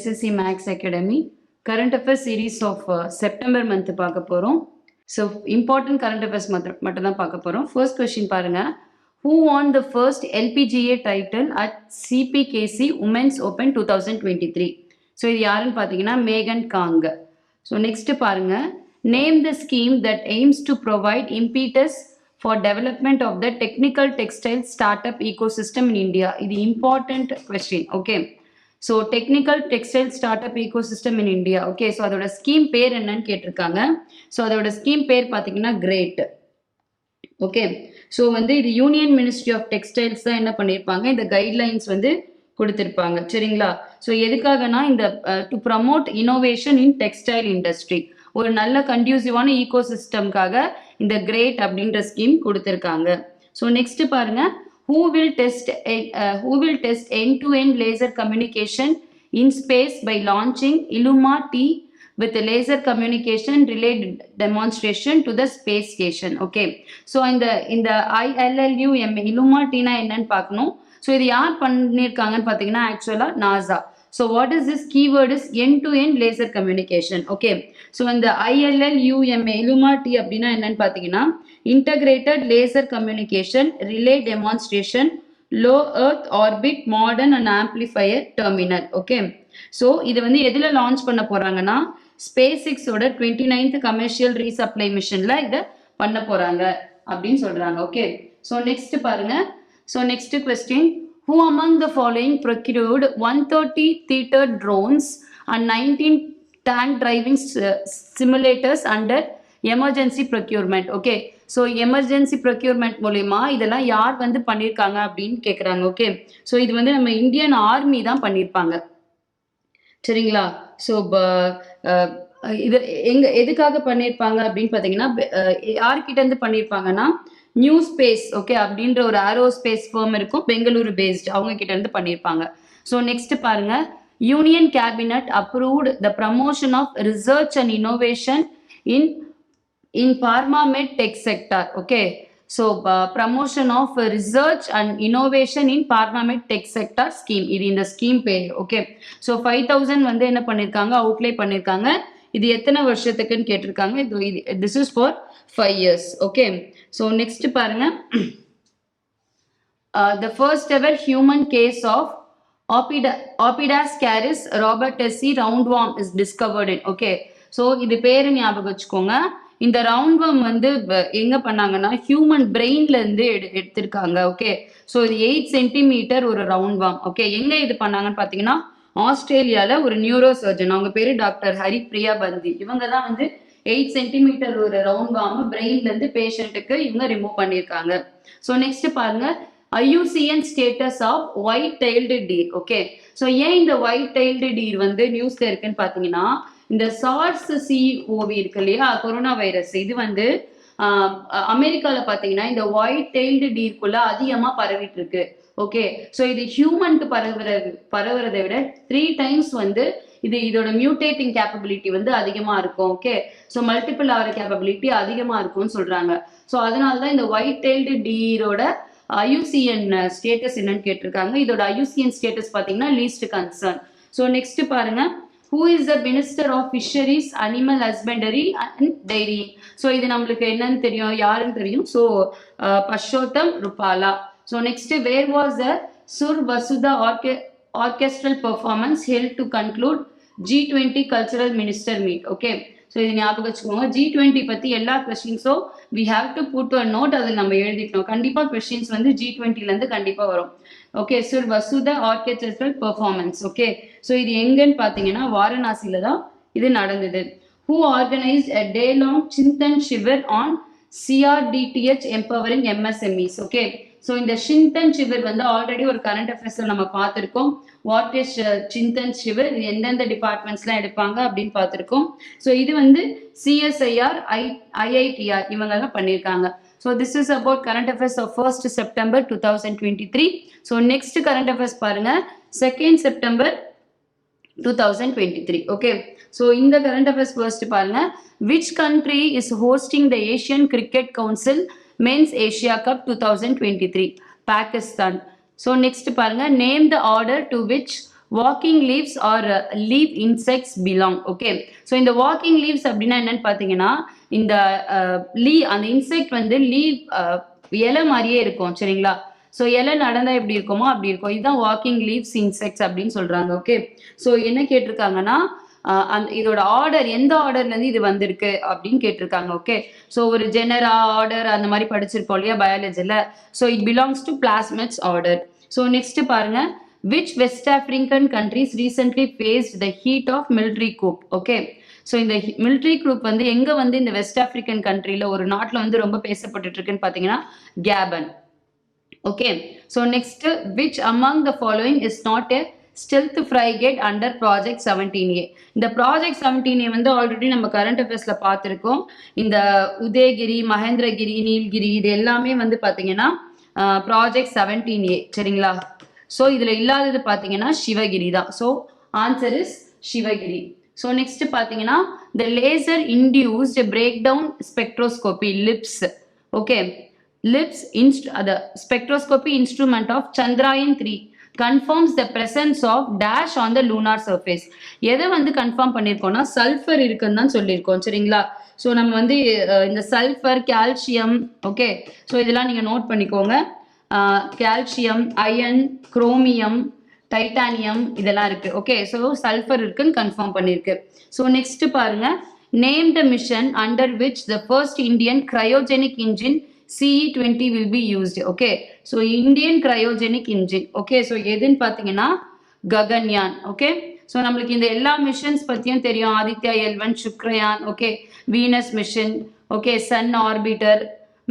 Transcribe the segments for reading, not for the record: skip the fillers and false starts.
SSC Max Academy current affairs series of September month பார்க்க போறோம். So important current affairs மட்டும் தான் பார்க்க போறோம். First question பாருங்க. Who won the first LPGA title at CPKC Women's Open 2023? So இது யாருன்னு பார்த்தீங்கன்னா மேகன் காங். So next பாருங்க. Name the scheme that aims to provide impetus for development of the technical textile startup ecosystem in India. இது important question. Okay. So technical textile startup ecosystem in India. Okay. So அதோட scheme பேர் என்னன்னு கேட்டிருக்காங்க. So அதோட scheme பேர் பார்த்தீங்கன்னா great. Okay. So வந்து இது யூனியன் மினிஸ்ட்ரி ஆஃப் டெக்ஸ்டைல்ஸ் தான் என்ன பண்ணியிருப்பாங்க, இந்த கைட்லைன்ஸ் வந்து கொடுத்துருப்பாங்க. சரிங்களா? ஸோ எதுக்காகனா இந்த to promote innovation in textile industry, ஒரு நல்ல கண்டியூசிவான ஈகோ சிஸ்டம்காக இந்த கிரேட் அப்படின்ற ஸ்கீம் கொடுத்துருக்காங்க. ஸோ நெக்ஸ்ட் பாருங்க. Who will test end-to-end laser communication in space by launching Illuma-T with a laser communication relay demonstration to the space station. Okay. So in the ILLUM Illuma-T na என்னன்னு பார்க்கணும். So இது யார் பண்ணியிருக்காங்கன்னு பார்த்தீங்கன்னா ஆக்சுவலாக NASA. So what is this keyword is end-to-end laser communication. Okay. So இந்த ILLUM Illuma-T அப்படின்னா என்னன்னு பார்த்தீங்கன்னா integrated laser communication relay demonstration low earth orbit modern and amplifier terminal. Okay. So இது வந்து எதில் லான்ச் பண்ண போறாங்கன்னா SpaceX ஓட 29th commercial resupply missionல இதை பண்ண போறாங்க அப்படின்னு சொல்றாங்க. Okay. So next பாருங்க. So next question. Who among the following procured 130 theater drones and 19 tank driving simulators under emergency procurement? Okay. So emergency procurement மூலயமா இதெல்லாம் யார் வந்து பண்ணியிருக்காங்க அப்படின்னு கேட்குறாங்க. ஓகே. ஸோ இது வந்து நம்ம இந்தியன் ஆர்மி தான் பண்ணியிருப்பாங்க. சரிங்களா? ஸோ இது எதுக்காக பண்ணியிருப்பாங்க அப்படின்னு பார்த்தீங்கன்னா யார்கிட்ட இருந்து பண்ணியிருப்பாங்கன்னா நியூ ஸ்பேஸ், ஓகே, அப்படின்ற ஒரு ஏரோஸ்பேஸ் ஃபர்ம் இருக்கும், பெங்களூரு பேஸ்ட், அவங்க கிட்ட இருந்து பண்ணியிருப்பாங்க. ஸோ நெக்ஸ்ட் பாருங்க. Union cabinet approved the promotion of research and innovation in pharma med tech sector. Okay. So promotion of research and innovation in pharma med tech sector scheme, இது இந்த scheme பேர். Okay. So 5000 வந்து என்ன பண்ணியிருக்காங்க, outlay பண்ணியிருக்காங்க. இது எத்தனை வருஷத்துக்குன்னு கேட்டிருக்காங்க. இது this is for 5 years. Okay. So next பாருங்க. The first ever human case of Opidascaris robertsi roundworm is discovered in. Okay. So இது பேரு ஞாபகம் வச்சுக்கோங்க. இந்த ரவுண்ட்வர்ம் வந்து எங்க பண்ணாங்கன்னா ஹியூமன் பிரெயின்ல இருந்து எடுத்திருக்காங்க. ஓகே. ஸோ இது 8 சென்டிமீட்டர் ஒரு ரவுண்ட்வர்ம். ஓகே. எங்க இது பண்ணாங்கன்னு பாத்தீங்கன்னா ஆஸ்திரேலியால ஒரு நியூரோ சர்ஜன், அவங்க பேரு டாக்டர் ஹரிப்ரியா பந்தி, இவங்க தான் வந்து 8 சென்டிமீட்டர் ஒரு ரவுண்ட்வர்ம் பிரெயின்ல இருந்து பேஷண்ட்டுக்கு இவங்க ரிமூவ் பண்ணியிருக்காங்க. ஸோ நெக்ஸ்ட் பாருங்க. IUCN status of white tailed deer. Okay. So ஏன் இந்த ஒயிட் டெய்ல்டு டீர் வந்து நியூஸ்ல இருக்குன்னு பாத்தீங்கன்னா இந்த SARS CoV இருக்கு இல்லையா, கொரோனா வைரஸ், இது வந்து அமெரிக்கால பாத்தீங்கன்னா இந்த ஒயிட் டெய்ல்டு டீர்க்குள்ள அதிகமா பரவிட்டு இருக்கு. ஓகே. ஸோ இது ஹியூமனுக்கு பரவுறதை விட 3 times வந்து இதோட மியூட்டேட்டிங் கேப்பபிலிட்டி வந்து அதிகமா இருக்கும். ஓகே. ஸோ மல்டிபிள் ஆகிற கேப்பபிலிட்டி அதிகமா இருக்கும்னு சொல்றாங்க. ஸோ அதனாலதான் இந்த ஒயிட் டெய்ல்டு டீரோட IUCN ஸ்டேட்டஸ் என்னன்னு கேட்டிருக்காங்க. இதோட IUCN ஸ்டேட்டஸ் பாத்தீங்கன்னா லீஸ்ட் கன்சர்ன். ஸோ நெக்ஸ்ட் பாருங்க. Who is the Minister of Fisheries, Animal Husbandry and Dairy? So இது நம்மளுக்கு என்னன்னு தெரியும், யாருன்னு தெரியும். So Parshottam Rupala. So next, where was the Sur Vasudha orchestral performance held to conclude G20 cultural minister meet? Okay. So இது ஞாபகம் வச்சுக்கோங்க. G20 பத்தி எல்லா கொஸ்டின்ஸும் we have to put a note, அதில் நம்ம எழுதிக்கணும். கண்டிப்பா கொஸ்டின்ஸ் வந்து G20ல இருந்து கண்டிப்பா வரும். Okay. So Vasudha orchestral performance. Okay. So இது எங்கன்னு பார்த்தீங்கன்னா வாரணாசியில தான் இது நடந்தது. Who organized a day-long Chinthan சிவர் on CRDTH empowering MSMEs? Okay. So இந்த சிந்தன் சிவர் வந்து ஆல்ரெடி ஒரு கரண்ட் அஃபேர்ஸ்ல நம்ம பார்த்துருக்கோம். வாட் இஸ் சிந்தன் சிவர், இது எந்தெந்த டிபார்ட்மெண்ட்ஸ்லாம் எடுப்பாங்க அப்படின்னு பார்த்துருக்கோம். ஸோ இது வந்து CSIR IITR இவங்க தான் பண்ணியிருக்காங்க. So this is about current affairs of 1st September 2023. So next current affairs பாருங்க 2nd September 2023. Okay. So in the current affairs first பாருங்க, which country is hosting the Asian Cricket Council Men's Asia Cup 2023? Pakistan. So next பாருங்க, name the order to which walking leaves R leave insects belong. Okay, so இந்த walking leaves அப்படின்னா என்னன்னு பார்த்தீங்கன்னா இந்த அந்த insect வந்து leave இலை மாதிரியே இருக்கும் சரிங்களா. ஸோ இலை நடந்தா எப்படி இருக்குமோ அப்படி இருக்கும். இதுதான் வாக்கிங் லீவ்ஸ் இன்செக்ட்ஸ் அப்படின்னு சொல்றாங்க. ஓகே, ஸோ என்ன கேட்டிருக்காங்கன்னா இதோட ஆர்டர் எந்த ஆர்டர்ல இருந்து இது வந்திருக்கு அப்படின்னு கேட்டிருக்காங்க. ஓகே, ஸோ ஒரு ஜெனரா ஆர்டர் அந்த மாதிரி படிச்சிருப்போம் இல்லையா பயாலஜில. So it belongs to plasmids order. So next பாருங்க, which West African countries recently faced the heat of military coup? Okay, so இந்த மிலிட்ரி குரூப் வந்து எங்க வந்து இந்த வெஸ்ட் ஆப்பிரிக்கன் கண்ட்ரில ஒரு நாட்டில் வந்து ரொம்ப பேசப்பட்டு இருக்குன்னு பார்த்தீங்கன்னா கேபன். Okay, so next which among the following is not a stealth frigate under project 17A? இந்த ப்ராஜெக்ட் 17A வந்து ஆல்ரெடி நம்ம கரண்ட் அஃபேர்ஸ்ல பார்த்துருக்கோம். இந்த உதயகிரி, மகேந்திரகிரி, நீல்கிரி இது எல்லாமே வந்து பார்த்தீங்கன்னா ப்ராஜெக்ட் 17A சரிங்களா. ஸோ இதுல இல்லாதது பார்த்தீங்கன்னா சிவகிரி தான். So answer is Shivagiri. So next பார்த்தீங்கன்னா the laser induced break down spectroscopy LIBS. Okay, LIBS the spectroscopy instrument of Chandrayaan-3 confirms the presence of dash on the lunar surface. எதை வந்து confirm பண்ணியிருக்கோம்னா sulphur இருக்குன்னு தான் சொல்லியிருக்கோம் சரிங்களா. ஸோ நம்ம வந்து இந்த சல்ஃபர், கால்சியம், ஓகே, ஸோ இதெல்லாம் நீங்கள் நோட் பண்ணிக்கோங்க. கால்சியம், அயன், குரோமியம், டைட்டானியம் இதெல்லாம் இருக்கு. ஓகே, ஸோ சல்ஃபர் இருக்குன்னு கன்ஃபார்ம் பண்ணியிருக்கு. ஸோ நெக்ஸ்ட் பாருங்க, name the mission under which the first Indian cryogenic engine CE-20 will be used. Okay, so Indian cryogenic engine. Okay, so எதுன்னு பார்த்தீங்கன்னா Gaganyaan. Okay, so நம்மளுக்கு இந்த எல்லா மிஷன்ஸ் பற்றியும் தெரியும். Aditya L1, Shukrayaan, okay, Venus mission, okay, sun orbiter,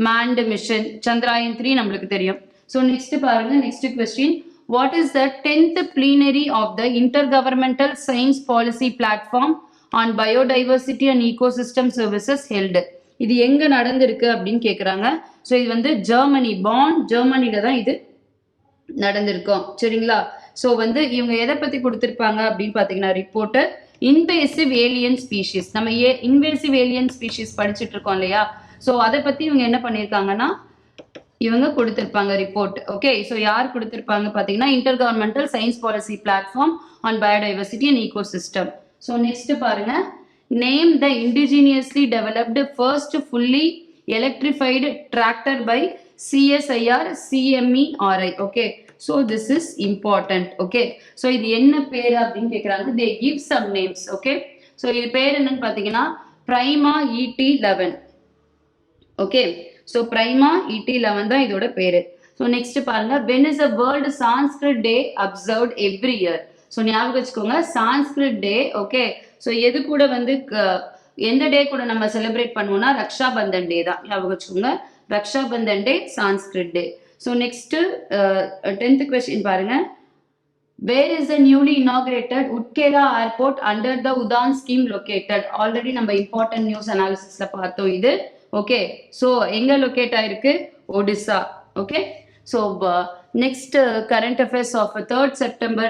manned mission, Chandrayaan-3 நம்மளுக்கு தெரியும். So next பாருங்க, next question, what is the 10th plenary of the Intergovernmental Science Policy Platform on Biodiversity and Ecosystem Services held? இது எங்க நடந்திருக்கு அப்படின்னு கேக்குறாங்க. So இது வந்து ஜெர்மனி, ஜெர்மனில தான் இது நடந்திருக்கும் சரிங்களா. ஸோ வந்து இவங்க எதை பத்தி கொடுத்திருப்பாங்க அப்படின்னு பாத்தீங்கன்னா ரிப்போர்ட் இன்வேசிவ் ஏலியன் ஸ்பீஷிஸ். நம்ம இன்வேசிவ் ஏலியன் ஸ்பீஷிஸ் படிச்சுட்டு இருக்கோம் இல்லையா. ஸோ அதை பத்தி இவங்க என்ன பண்ணியிருக்காங்கன்னா இவங்க கொடுத்திருப்பாங்க ரிப்போர்ட். ஓகே, ஸோ யார் கொடுத்திருப்பாங்க பார்த்தீங்கன்னா intergovernmental science policy platform on biodiversity and ecosystem. So next பாருங்க, name the indigenously developed first fully electrified tractor by CSIR CMERI. Okay, so this is important. Okay, so இது என்ன பேர் அப்படின்னு கேட்குறாங்க. They give some names. Okay, so இது பேர் என்னன்னு பார்த்தீங்கன்னா பிரைமா ET11. ஓகே, ஸோ பிரைமா ET11 தான் இதோட பேரு. ஸோ நெக்ஸ்ட் பாருங்க, when is a world Sanskrit day observed every year? So ஞாபகம் வச்சுக்கோங்க சான்ஸ்கிரிட் டே. ஓகே, ஸோ எது கூட வந்து எந்த டே கூட நம்ம செலிப்ரேட் பண்ணுவோம்னா ரக்ஷா பந்தன் டே தான். ஞாபகம் வச்சுக்கோங்க, Raksha Bandhan day, Sanskrit day. So next 10th question பாருங்க, where is the newly inaugurated Utkela airport under the UDAN scheme located? Already நம்ம இம்பார்ட்டன்ட் நியூஸ் அனாலிசிஸ்ல பார்த்தோம் இது. ஓகே, ஸோ எங்க லொகேட் ஆயிருக்கு? Odisha. Okay, so next current affairs of 3rd September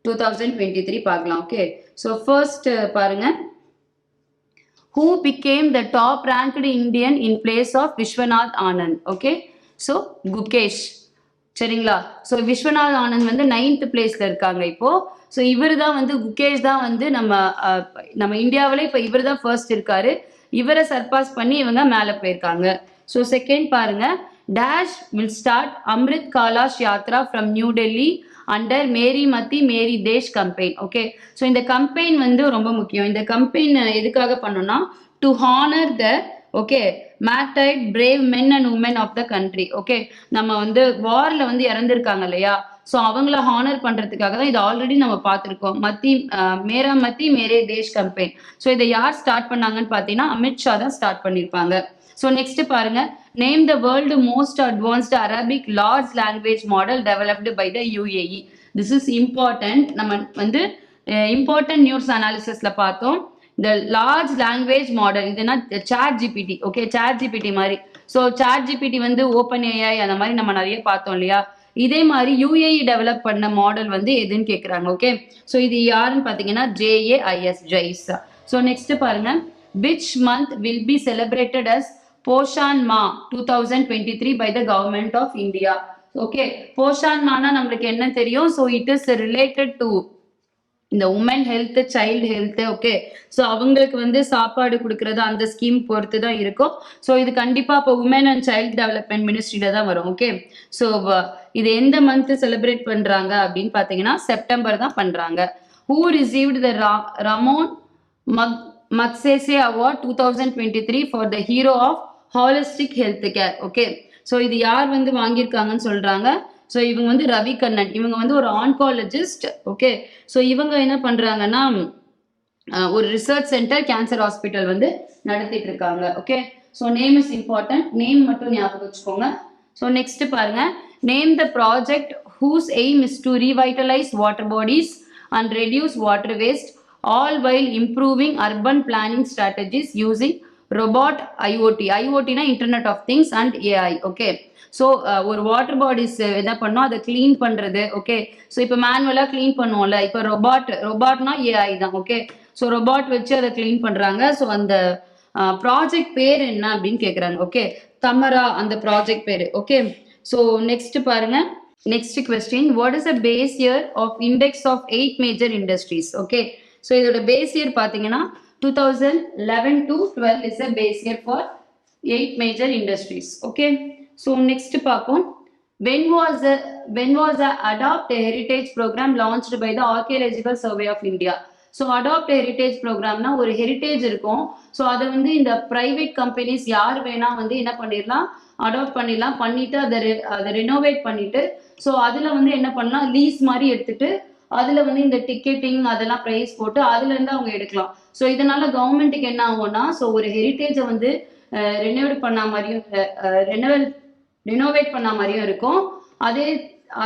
2023 பார்க்கலாம். ஓகே, ஸோ ஃபர்ஸ்ட் பாருங்க, who became the top ranked Indian in place of Vishwanath Anand? Okay, so Gukesh சரிங்களா. So Viswanath Anand வந்து 9th பிளேஸ்ல இருக்காங்க இப்போ. ஸோ இவர் தான் வந்து குகேஷ் தான் வந்து நம்ம இந்தியாவிலே இப்போ இவர் தான் ஃபர்ஸ்ட் இருக்காரு. இவரை சர்பாஸ் பண்ணி இவங்க மேலே போயிருக்காங்க. ஸோ செகண்ட் பாருங்க, dash will start Amrit Kalash Yatra from New Delhi under Meri Mati Meri Desh campaign. Okay, so இந்த கம்பெயின் வந்து ரொம்ப முக்கியம். இந்த கம்பெயின் எதுக்காக பண்ணோம்னா டு ஹானர் த ஓகே மேட்டைட் brave men and women of the country. Okay, நம்ம வந்து வார்ல வந்து இறந்துருக்காங்க இல்லையா. ஸோ அவங்கள ஹானர் பண்றதுக்காக தான் இது ஆல்ரெடி நம்ம பார்த்துருக்கோம். மேரா மத்தி மேரே தேஷ் கம்பெயின். ஸோ இதை யார் ஸ்டார்ட் பண்ணாங்கன்னு பார்த்தீங்கன்னா அமித்ஷா தான் ஸ்டார்ட் பண்ணியிருப்பாங்க. ஸோ நெக்ஸ்ட் பாருங்க, name the world most advanced Arabic large language model developed by the UAE. This is important. நம்ம வந்து இம்பார்ட்டன்ட் நியூஸ் அனாலிசிஸ்ல பார்த்தோம். இந்த லார்ஜ் லாங்குவேஜ் மாடல் இதுனா ChatGPT. ஓகே, ChatGPT மாதிரி. ஸோ ChatGPT வந்து ஓப்பன் AI அந்த மாதிரி நம்ம நிறைய பார்த்தோம் இல்லையா. இதே மாதிரி UAE டெவலப் பண்ண மாடல் வந்து எதுன்னு கேட்குறாங்க. ஓகே, ஸோ இது யாருன்னு பார்த்தீங்கன்னா JAIS. ஸோ நெக்ஸ்ட் பாருங்க, which month will be celebrated as Poshan Maah 2023 by the government of India? Okay, Poshan மானா நம்மளுக்கு என்ன தெரியும்? So it is related to இந்த women health, child health. Okay, so அவங்களுக்கு வந்து சாப்பாடு கொடுக்கறது அந்த ஸ்கீம் பொறுத்து தான் இருக்கும். ஸோ இது கண்டிப்பா இப்போ உமன் அண்ட் சைல்டு டெவலப்மெண்ட் மினிஸ்ட்ரியில தான் வரும். ஓகே, ஸோ இது எந்த மந்த் செலிப்ரேட் பண்றாங்க அப்படின்னு பாத்தீங்கன்னா செப்டம்பர் தான் பண்றாங்க. Who received the Ramon Magsaysay award 2023 for the hero of holistic health care. Okay, so இது யார் வந்து வாங்கியிருக்காங்கன்னு சொல்றாங்க. ஸோ இவங்க வந்து ரவி கண்ணன், இவங்க வந்து ஒரு ஆன்காலஜிஸ்ட். ஓகே, ஸோ இவங்க என்ன பண்றாங்கன்னா ஒரு ரிசர்ச் சென்டர் கேன்சர் ஹாஸ்பிட்டல் வந்து நடத்திட்டு இருக்காங்க. Okay, so name is important, name மட்டும் ஞாபகம் வச்சுக்கோங்க. ஸோ நெக்ஸ்ட் பாருங்க, name the project whose aim is to revitalise water bodies and reduce water waste all while improving urban planning strategies using robot IoT. ஐஓடினா internet of things and AI. Okay, so ஒரு water bodies என்ன பண்ணோம், அதை clean பண்றது. Okay, so இப்போ மேனுவலா clean பண்ணுவோம்ல, இப்போ ரொபாட்னா AI தான். ஓகே, ஸோ ரொபாட் வச்சு அதை கிளீன் பண்றாங்க. ஸோ அந்த ப்ராஜெக்ட் பேர் என்ன அப்படின்னு கேட்குறாங்க. ஓகே, தமரா அந்த ப்ராஜெக்ட் பேரு. ஓகே, ஸோ நெக்ஸ்ட் பாருங்க, next question, what is a base year of index of 8 major industries? Okay, so இதோட பேஸ் இயர் பார்த்தீங்கன்னா 2011 to 12 is a base year for 8 major industries. Okay, so next பார்ப்போம், when was the Adopt a Heritage program launched by the Archaeological Survey of India? So adopt heritage ப்ரோக்ராம்னா ஒரு heritage இருக்கும். So அதை வந்து இந்த private companies யார் வேணா வந்து என்ன பண்ணிடலாம், அடாப்ட் பண்ணிடலாம், பண்ணிட்டு அதை ரினோவேட் பண்ணிட்டு ஸோ அதில் வந்து என்ன பண்ணலாம், லீஸ் மாதிரி எடுத்துட்டு அதில் வந்து இந்த டிக்கெட்டிங் அதெல்லாம் ப்ரைஸ் போட்டு அதுலேருந்து அவங்க எடுக்கலாம். ஸோ இதனால கவர்மெண்ட்டுக்கு என்ன ஆகும்னா, ஸோ ஒரு ஹெரிட்டேஜை வந்து ரினோவேட் பண்ண மாதிரியும் ரினோவேட் பண்ண மாதிரியும் இருக்கும்.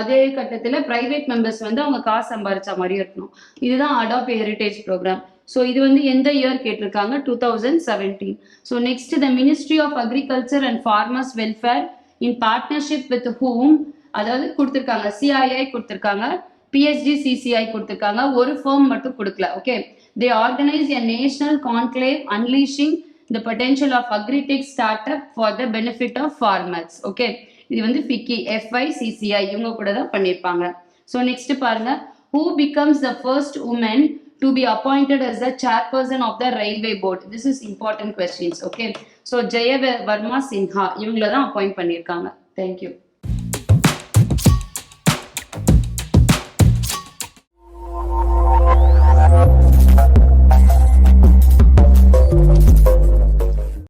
அதே கட்டத்தில் பிரைவேட் மெம்பர்ஸ் வந்து அவங்க காசு சம்பாதிச்ச மாதிரியும் இருக்கணும். இதுதான் அடாப்ட் ஹெரிட்டேஜ் ப்ரோக்ராம். ஸோ இது வந்து எந்த இயர் கேட்டிருக்காங்க, 2017. So next, the ministry of agriculture and farmers welfare in partnership with whom, அதாவது கொடுத்துருக்காங்க சிஐஐ கொடுத்துருக்காங்க, பிஎஸ்டி சிசிஐ கொடுத்துருக்காங்க, ஒரு ஃபர்ம் மட்டும் கொடுக்கல. Okay, they organize a national conclave unleashing the potential of agri-tech startup for the benefit of farmers. Okay, இது வந்து FICCI FICCI இவங்க கூட தான் பண்ணியிருப்பாங்க. ஸோ நெக்ஸ்ட் பாருங்க, who becomes the first woman to be appointed as the chairperson of the railway board? This is important questions. Okay, so ஜெய வர்மா சின்ஹா இவங்கள தான் அப்பாயிண்ட் பண்ணியிருக்காங்க. Thank you.